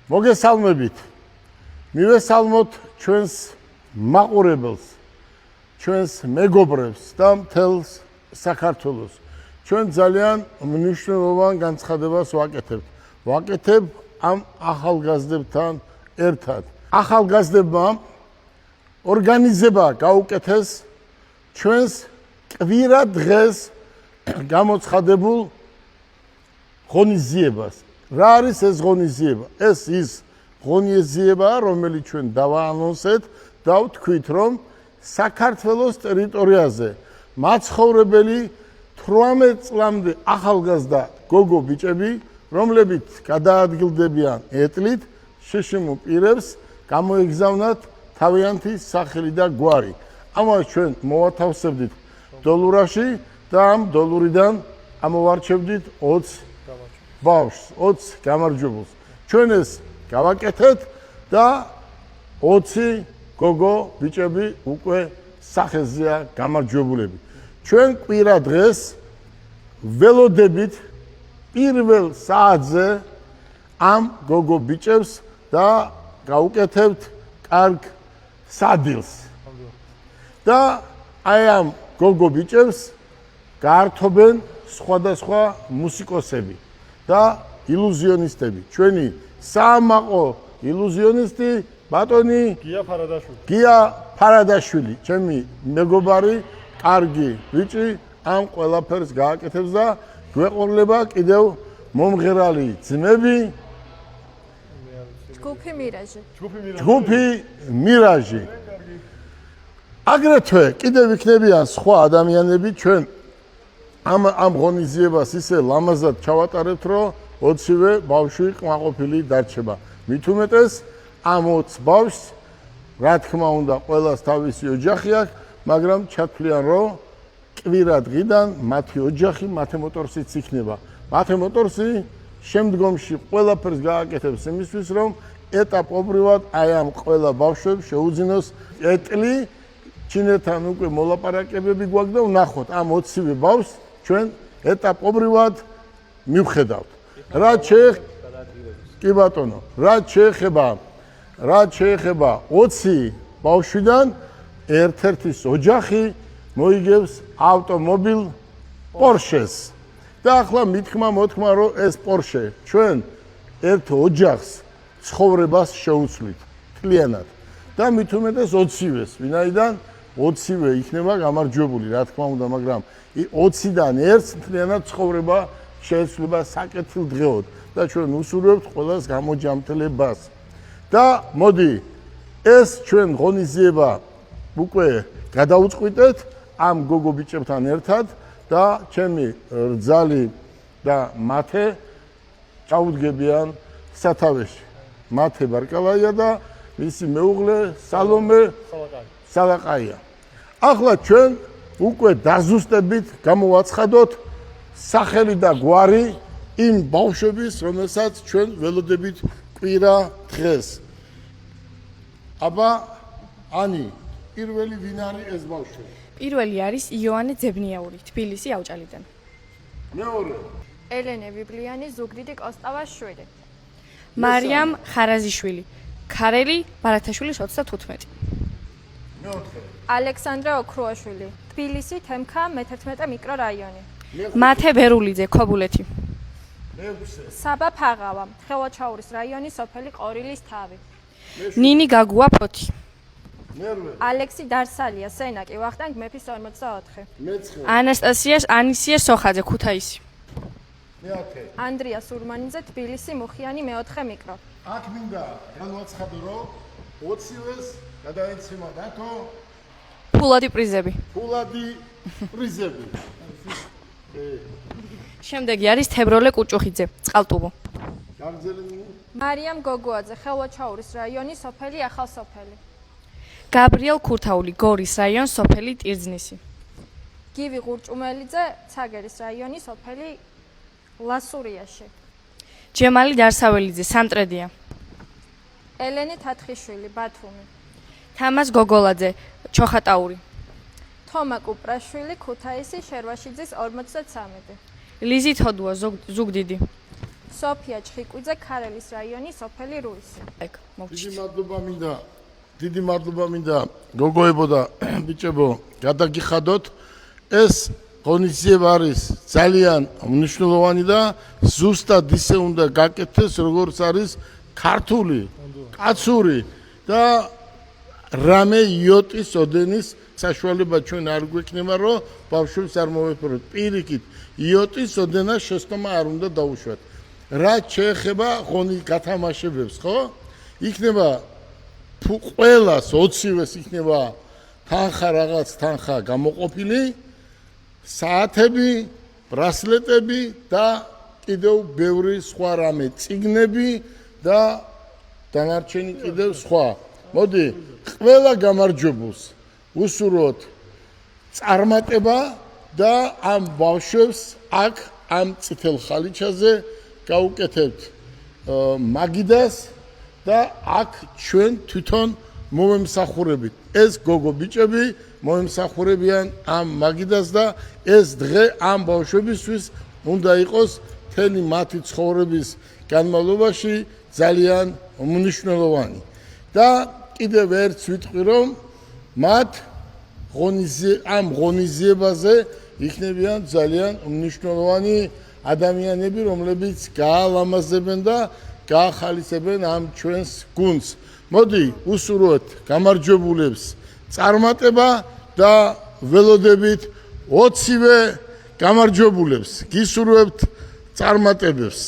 მოგესალმებით. მივესალმოთ ჩვენს მაყურებელს, ჩვენს მეგობრებს და მთელს საქართველოს. ჩვენ ძალიან მნიშვნელოვან განცხადებას ვაკეთებ ამ ახალგაზრდებთან ერთად. ახალგაზრდებმა ორგანიზება გაუკეთეს ჩვენს კვირა დღეს გამოცხადებულ ღონისძიებას. რა არის ეს ღონისძიება? ეს ის ღონისძიება, რომელიც ჩვენ დავაანონსეთ და ვთქვით, რომ საქართველოს ტერიტორიაზე მაცხოვრებელი 18 წლამდე ახალგაზრდა გოგო ბიჭები, რომლებიც გადაადგილდებიან ეტლით, შშმ პირებს გამოეგზავნათ თავიანთი სახელი და გვარი. ამას ჩვენ მოვათავსებდით დოლურაში და ამ დოლურიდან ამოვარჩევდით 20 ბავშვს, 20 გამარჯვებულს. ჩვენ ეს გავაკეთეთ და 20 გოგო ბიჭები უკვე სახეზეა გამარჯვებულები. ჩვენ კვირა დღეს ველოდებით პირველ საათზე ამ გოგო ბიჭებს და გავუკეთებთ კარგ სადილს. და აი ამ გოგო ბიჭებს გაართობენ სხვადასხვა მუსიკოსები და ილუზიონისტები. ჩვენი საამაყო ილუზიონისტი ბატონი გია ფარადაშვილი, ჩემი მეგობარი, კარგი ბიჭი, ამ ყველაფერს გააკეთებს და გვეყოლება კიდევ მომღერალი ძმები ჯგუფი მირაჟი. აგრეთვე კიდევ იქნებიან სხვა ადამიანები. ჩვენ ამ ღონისძიებას ისე ლამაზად ჩავატარებთ, რომ 20-ვე ბავშვი კმაყოფილი დარჩება. მით უმეტეს ამ 20 ბავშვს, რა თქმა უნდა, ყველას თავისი ოჯახი აქვს, მაგრამ ჩათვლიან, რომ კვირა დღიდან მათი ოჯახი მათემოტორსიც იქნება. მათემოტორსი შემდგომში ყველაფერს გააკეთებს იმისთვის, რომ ეტაპობრივად აი ამ ყველა ბავშვებს შეუძინოს ეტლი. ჩინეთთან უკვე მოლაპარაკებები გვაქვს და ვნახოთ ამ 20-ვე ბავშვს ჩვენ ეტაპობრივად მივხედავთ. კი ბატონო, რაც შეეხება 20 ბავშვიდან ერთ-ერთის ოჯახი მოიგებს ავტომობილ პორშეს. და ახლა მოთქმა, რომ ეს პორშე ჩვენ ერთ ოჯახს ცხოვრებას შეუცვლით მთლიანად. და მით უმეტეს 20-ვეს, ვინაიდან 20-ვე იქნება გამარჯვებული, რა თქმა უნდა, მაგრამ 20-დან ერთს მთლიანად ცხოვრება შეეცვლება საკეთილდღეოდ და ჩვენ უსურვებთ ყველას გამოჯანმრთელებას. და მოდი ეს ჩვენ ღონისძიება უკვე გადავუწყვიტეთ ამ გოგო ბიჭებთან ერთად და ჩემი რძალი და მათე წავუდგებიან სათავეში. მათე ბარკალაია და მისი მეუღლე სალომე სალაყაია. ახლა ჩვენ უკვე დაზუსტებით გამოვაცხადოთ სახელი და გვარი იმ ბავშვების, რომელსაც ჩვენ ველოდებით კვირა დღეს. აბა ანი, პირველი ვინ არის ეს ბავშვი? პირველი არის იოანე ძებნიაური, თბილისი ავჭალიდან. მეორე ელენე ვიბლიანი, ზუგდიდი კოსტავას შვილი. მარიამ ხარაზიშვილი, ქარელი ბარათაშვილის 25. მეოთხე ალექსანდრე ოქრუაშვილი, თბილისი თემქა მე-11 მიკრორაიონი. მათე ბერულიძე, ქობულეთი. მეექვსე საბა ფაღავა, ხელვაჩაურის რაიონის სოფელი ყორილის თავი. ნინი გაგუა ფოთი. მერვე ალექსი დარსალია, სენაკი, ვახტანგ მეფის 44. მეცხრე ანისია სოხაძე, ქუთაისი. მეათე ანდრია სურმანიძე, თბილისი მუხიანი მე-4 მიკრო. აქ მინდა განვაცხადო, რომ 20-ვეს გადაეცემა დათო ფულადი პრიზები. ფულადი პრიზები. შემდეგი არის თებროლე კუჭუხიძე, წყალტუბო. გაგზელინი მარიამ გოგუაძე, ხელვაჩაურის რაიონის სოფელი ახალსოფელი. გაბრიელ ქურთაული, გორის რაიონის სოფელი ტირძნისი. გივი ღურჭუმელიძე, ცაგერის რაიონის სოფელი ლასურიაში. ჯემალი დარსაველიძე, სამტრედია. ელენე თათხიშვილი, ბათუმი. თამას გოგოლაძე, ჩოხატაური. თომა კუპრაშვილი, ქუთაისი, შერვაშიძის 43. ლიზი თოდუა, ზუგდიდი. სოფია ჩხიკვიძე, ქარელის რაიონის სოფელი რუისი. ეგ მოვჭი. დიდი მადლობა მინდა გოგოებო და ბიჭებო გადაგიხადოთ ეს ღონისძიება არის ძალიან მნიშვნელოვანი და ზუსტად ისე უნდა გაკეთდეს როგორც არის ქართული კაცური და რამე იოტის ოდენის საშუალება ჩვენ არ გვექნება რომ ბავშვებს არ მოვეფეროთ პირიქით იოტის ოდენას შეცდომა არ უნდა დაუშვათ რა შეეხება ღონის გათამაშებებს ხო იქნება ყველას 20-ვეს იქნება თანხა რაღაც თანხა გამოყოფილი საათები ბრასლეტები და კიდევ ბევრი სხვა რამე წიგნები და დანარჩენი კიდევ სხვა მოდი ყველა გამარჯვებულს უსურვოთ წარმატება და ამ ბავშვებს აქ ამ წითელ ხალიჩაზე გაუკეთებთ მაგიდას და აქ ჩვენ თვითონ მომემსახურებით ეს გოგო ბიჭები მომემსახურებიან ამ მაგიდას და ეს დღე ამ ბავშვებისთვის უნდა იყოს მთელი მათი ცხოვრების განმავლობაში ძალიან მნიშვნელოვანი და კიდევ ერთს ვიტყვი რომ მათ ამ ღონისძიებაზე იქნებიან ძალიან მნიშვნელოვანი ადამიანები რომლებიც გაალამაზებენ და გაახალისებენ ამ ჩვენს გუნდს მოდი უსურვოთ გამარჯვებულებს წარმატება და ველოდებით 20-ვე გამარჯვებულებს გისურვებთ წარმატებებს